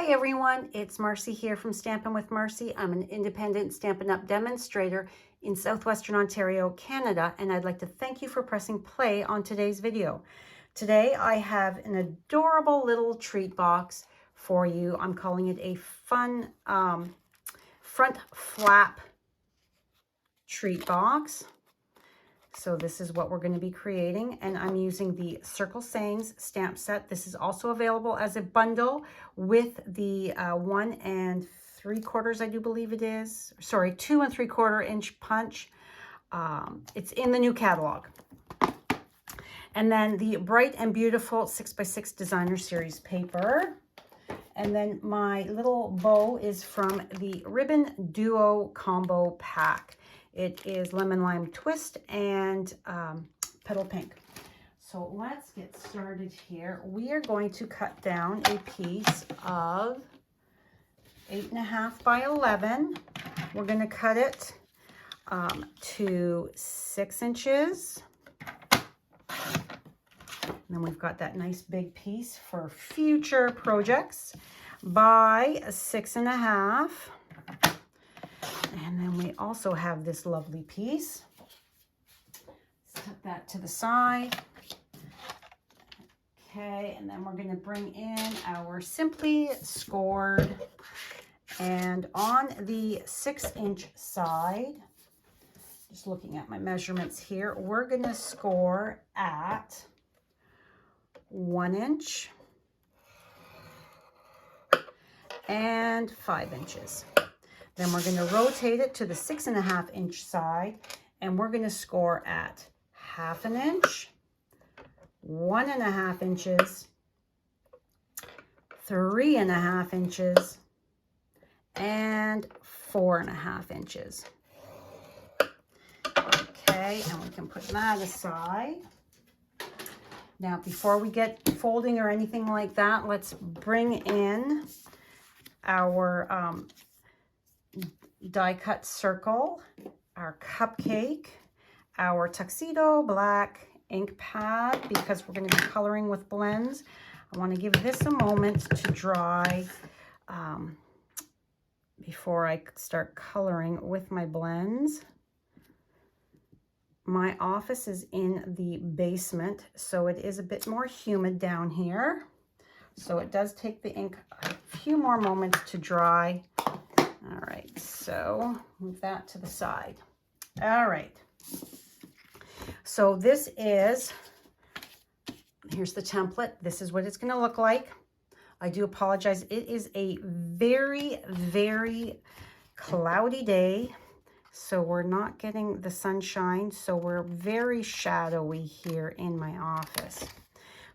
Hi everyone, it's Marcy here from Stampin' with Marcy. I'm an independent Stampin' Up! Demonstrator in Southwestern Ontario, Canada, and I'd like to thank you for pressing play on today's video. Today I have an adorable little treat box for you. I'm calling it a fun front flap treat box. So this is what we're going to be creating, and I'm using the Circle Sayings stamp set. This is also available as a bundle with the 1 3/4, I do believe it is. Sorry, 2 3/4 inch punch. It's in the new catalog. And then the Bright and Beautiful 6x6 Designer Series paper. And then my little bow is from the Ribbon Duo Combo Pack. It is Lemon Lime Twist and Petal Pink. So let's get started here. We are going to cut down a piece of 8.5 by 11. We're going to cut it to 6 inches. And then we've got that nice big piece for future projects by 6.5. And then we also have this lovely piece. Let's put that to the side. Okay, and then we're going to bring in our Simply Scored. And on the 6-inch side, just looking at my measurements here, we're going to score at 1 inch and 5 inches. Then we're going to rotate it to the 6.5 inch side, and we're going to score at 1/2 inch, 1.5 inches, 3.5 inches, and 4.5 inches. Okay, and we can put that aside. Now, before we get folding or anything like that, let's bring in our die cut circle, our cupcake, our tuxedo black ink pad, because we're going to be coloring with blends. I want to give this a moment to dry before I start coloring with my blends. My office is in the basement, so it is a bit more humid down here. So it does take the ink a few more moments to dry. All right, so move that to the side. All right. So this is, here's the template. This is what it's going to look like. I do apologize. It is a very, very cloudy day. So we're not getting the sunshine. So we're very shadowy here in my office.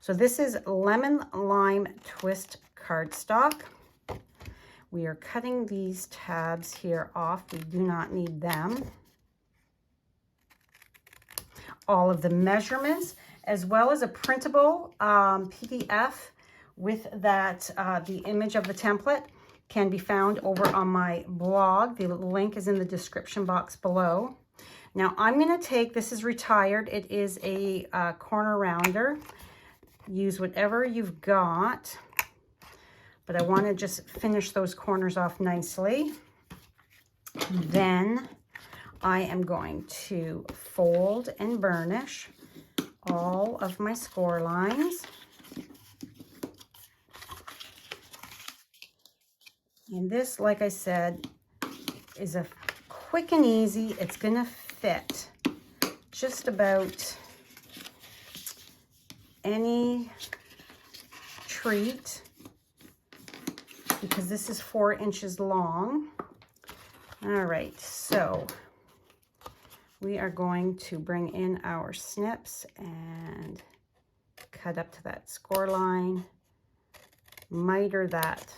So this is Lemon Lime Twist cardstock. We are cutting these tabs here off. We do not need them. All of the measurements, as well as a printable PDF with that, the image of the template, can be found over on my blog. The link is in the description box below. Now I'm going to take, this is retired. It is a corner rounder. Use whatever you've got. But I want to just finish those corners off nicely. Then I am going to fold and burnish all of my score lines. And this, like I said, is a quick and easy. It's going to fit just about any treat, because this is 4 inches long. All right, so we are going to bring in our snips and cut up to that score line, miter that,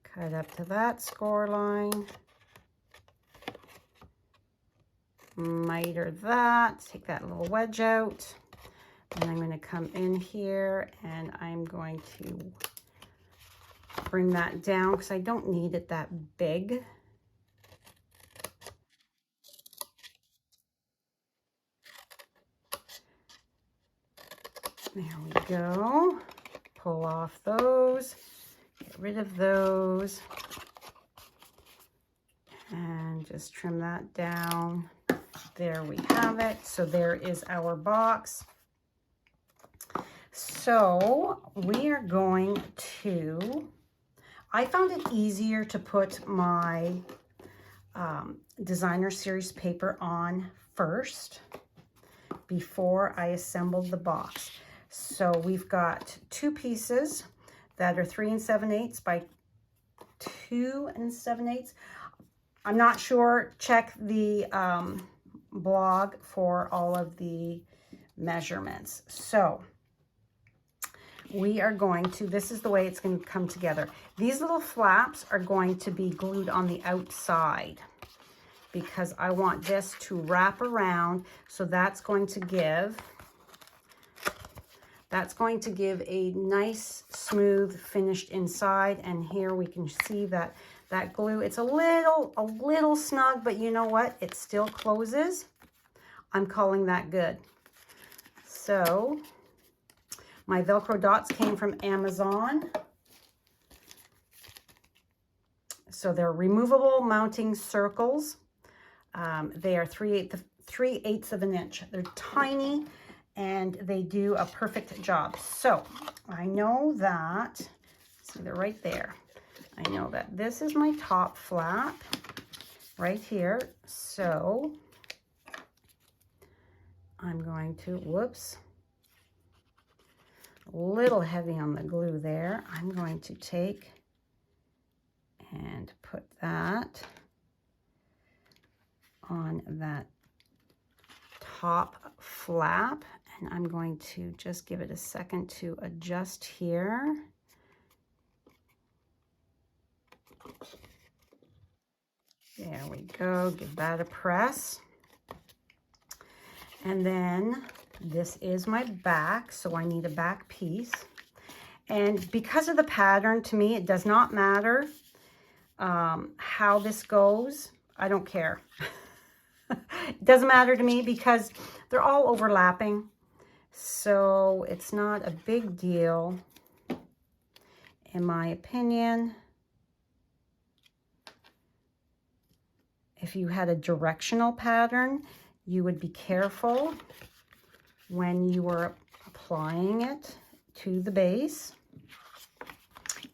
cut up to that score line, miter that, take that little wedge out, and I'm going to come in here and I'm going to bring that down because I don't need it that big. There we go. pull off those, get rid of those, and just trim that down. There we have it. So there is our box. So we are going to, I found it easier to put my designer series paper on first before I assembled the box. So we've got two pieces that are 3 7/8 by 2 7/8. I'm not sure. Check the blog for all of the measurements. So we are going to, this is the way it's going to come together. These little flaps are going to be glued on the outside because I want this to wrap around. So that's going to give a nice, smooth, finished inside. And here we can see that glue, it's a little snug, but you know what? It still closes. I'm calling that good. So my Velcro dots came from Amazon. So they're removable mounting circles. They are 3/8 of an inch. They're tiny and they do a perfect job. So I know that, see, they're right there. I know that this is my top flap right here. So I'm going to, whoops, a little heavy on the glue there. I'm going to take and put that on that top flap, and I'm going to just give it a second to adjust here. There we go, give that a press. And then this is my back, so I need a back piece. And because of the pattern, to me, it does not matter how this goes. I don't care. It doesn't matter to me because they're all overlapping. So it's not a big deal, in my opinion. If you had a directional pattern, you would be careful when you were applying it to the base.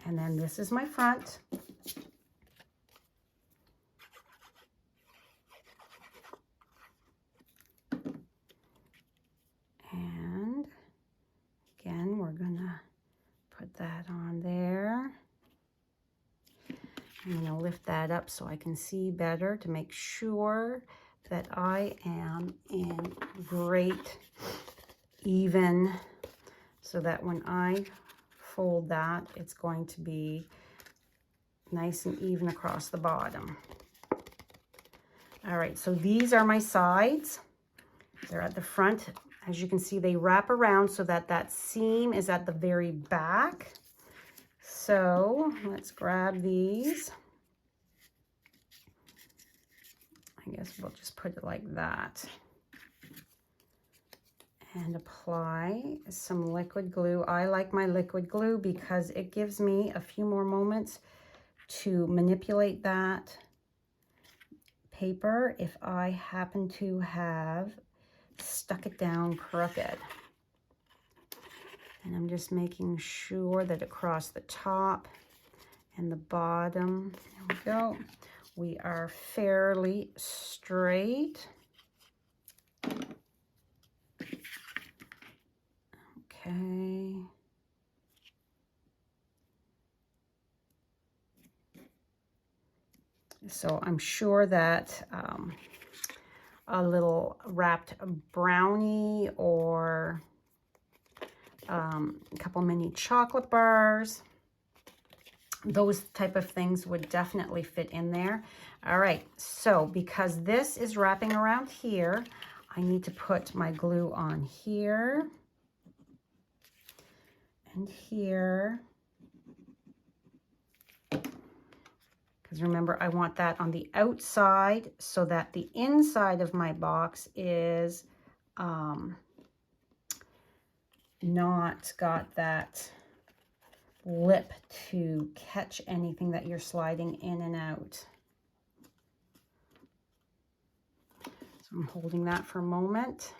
And then this is my front. And again, we're gonna put that on there. I'm gonna lift that up so I can see better to make sure that I am in great even, so that when I fold that, it's going to be nice and even across the bottom. All right, so these are my sides. They're at the front. As you can see, they wrap around so that that seam is at the very back. So let's grab these. I guess we'll just put it like that. And apply some liquid glue. I like my liquid glue because it gives me a few more moments to manipulate that paper if I happen to have stuck it down crooked. And I'm just making sure that across the top and the bottom, there we go, we are fairly straight. Okay. So I'm sure that a little wrapped brownie or a couple mini chocolate bars, those type of things would definitely fit in there. All right, so because this is wrapping around here, I need to put my glue on here and here. Because remember, I want that on the outside so that the inside of my box is not got that lip to catch anything that you're sliding in and out. So I'm holding that for a moment.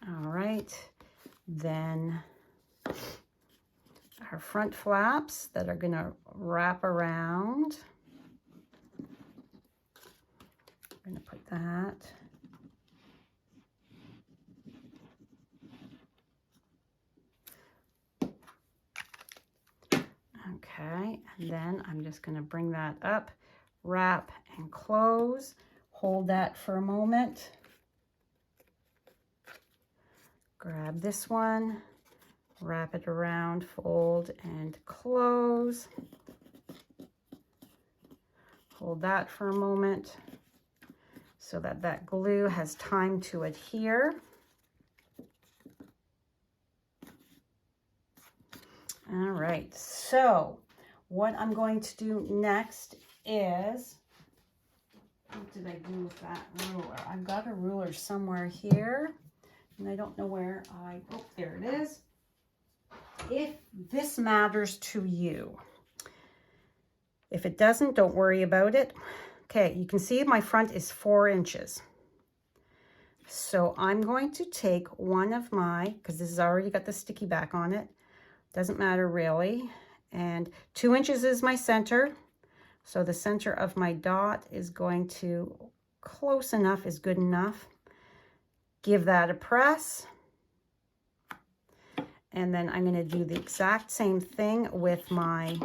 All right, then our front flaps that are gonna wrap around. I'm gonna put that. Okay, and then I'm just gonna bring that up, wrap and close. Hold that for a moment. Grab this one, wrap it around, fold and close. Hold that for a moment so that that glue has time to adhere. All right, so what I'm going to do next is, what did I do with that ruler? I've got a ruler somewhere here, and I don't know where oh, there it is. If this matters to you, if it doesn't, don't worry about it. Okay, you can see my front is 4 inches. So I'm going to take one of my, because this has already got the sticky back on it, doesn't matter really, and 2 inches is my center. So the center of my dot is going to, close enough is good enough. Give that a press. And then I'm going to do the exact same thing with my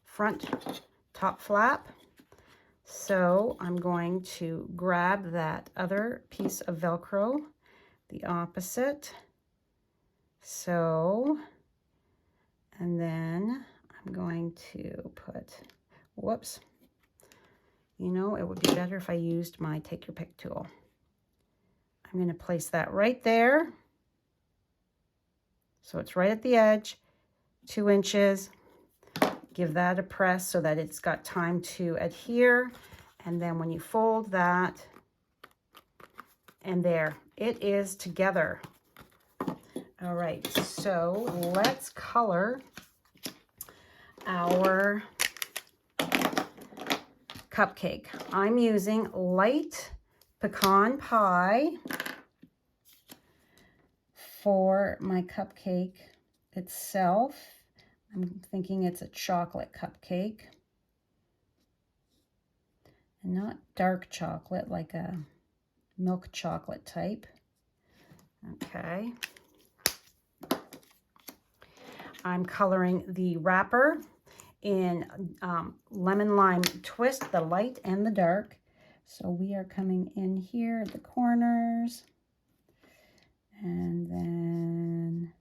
front top flap. So I'm going to grab that other piece of Velcro, the opposite. So, and then I'm going to put, whoops, you know, it would be better if I used my take your pick tool. I'm going to place that right there. So it's right at the edge, 2 inches. Give that a press so that it's got time to adhere. And then when you fold that, and there, it is together. All right, so let's color our cupcake. I'm using light pecan pie for my cupcake itself. I'm thinking it's a chocolate cupcake and not dark chocolate like a milk chocolate type. Okay. I'm coloring the wrapper in lemon lime twist, the light and the dark. So we are coming in here at the corners, and then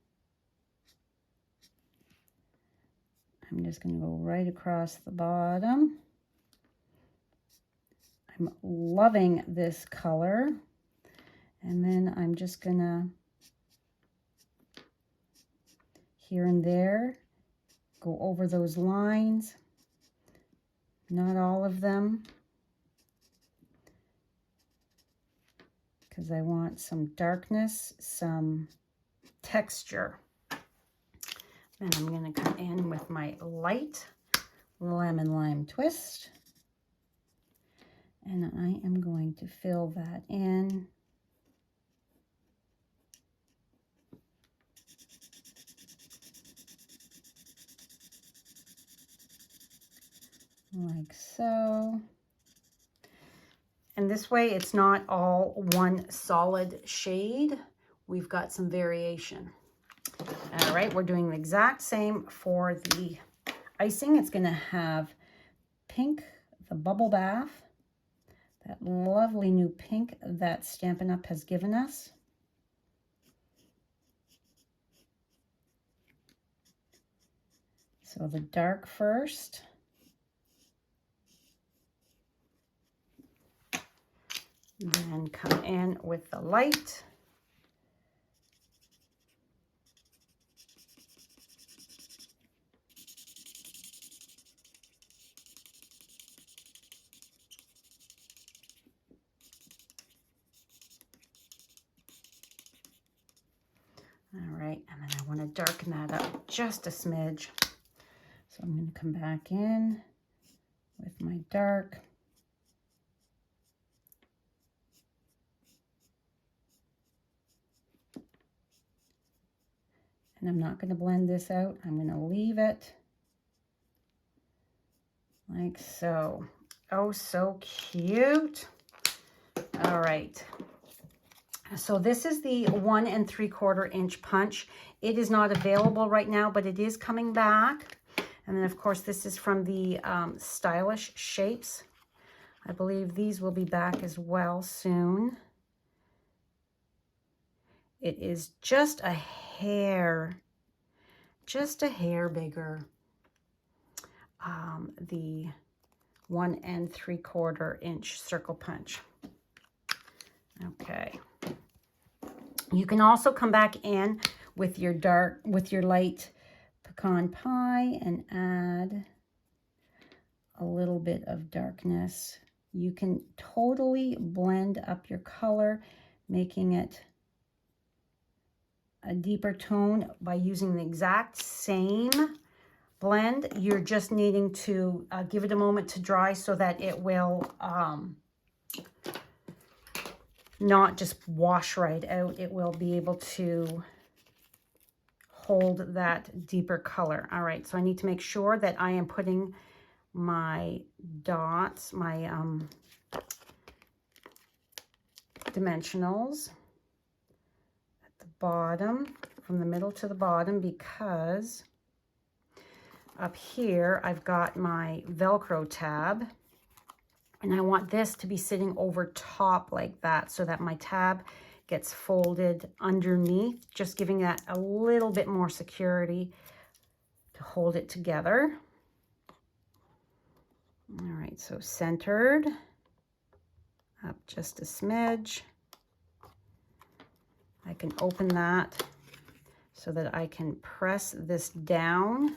I'm just going to go right across the bottom. I'm loving this color, and then I'm just going to here and there go over those lines, not all of them, because I want some darkness, some texture. Then I'm going to come in with my light lemon lime twist, and I am going to fill that in. Like so. And this way it's not all one solid shade. We've got some variation. All right, we're doing the exact same for the icing. It's going to have pink, the bubble bath, that lovely new pink that Stampin' Up! Has given us. So the dark first. Then come in with the light. All right, and then I want to to darken that up just a smidge. So I'm going to come back in with my dark. And I'm not going to blend this out. I'm going to leave it like so. Oh, so cute. All right. So this is the 1 3/4 inch punch. It is not available right now, but it is coming back. And then of course this is from the Stylish Shapes. I believe these will be back as well soon. It is just a hair bigger. The 1 3/4 inch circle punch. Okay. You can also come back in with your light pecan pie and add a little bit of darkness. You can totally blend up your color, making it a deeper tone by using the exact same blend. You're just needing to give it a moment to dry so that it will not just wash right out. It will be able to hold that deeper color. All right, so I need to make sure that I am putting my dots, my dimensionals at the bottom, from the middle to the bottom, because up here I've got my Velcro tab, and I want this to be sitting over top like that so that my tab gets folded underneath, just giving that a little bit more security to hold it together. All right, so centered, up just a smidge. I can open that so that I can press this down.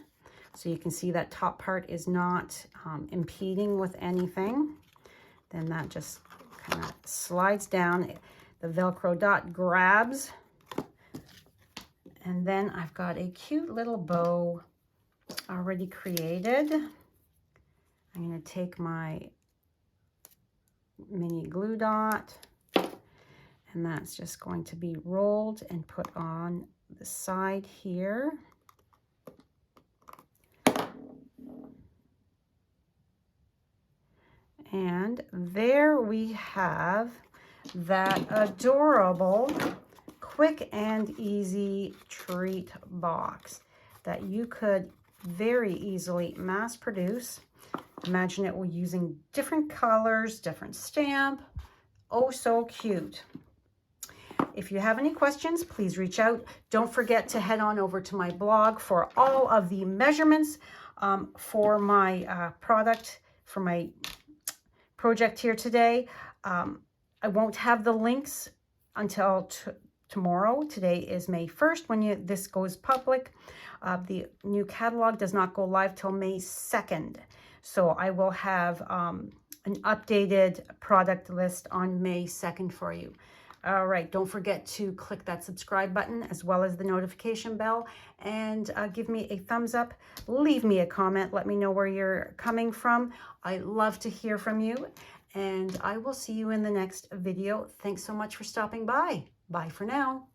So you can see that top part is not impeding with anything. Then that just kind of slides down. The Velcro dot grabs. And then I've got a cute little bow already created. I'm going to take my mini glue dot, and that's just going to be rolled and put on the side here. And there we have that adorable, quick and easy treat box that you could very easily mass produce. Imagine it using different colors, different stamp. Oh, so cute. If you have any questions, please reach out. Don't forget to head on over to my blog for all of the measurements for my product, for my project here today. I won't have the links until tomorrow. Today is May 1st when this goes public. The new catalog does not go live till May 2nd. So I will have an updated product list on May 2nd for you. All right, don't forget to click that subscribe button as well as the notification bell, and give me a thumbs up. Leave me a comment. Let me know where you're coming from. I love to hear from you, and I will see you in the next video. Thanks so much for stopping by. Bye for now.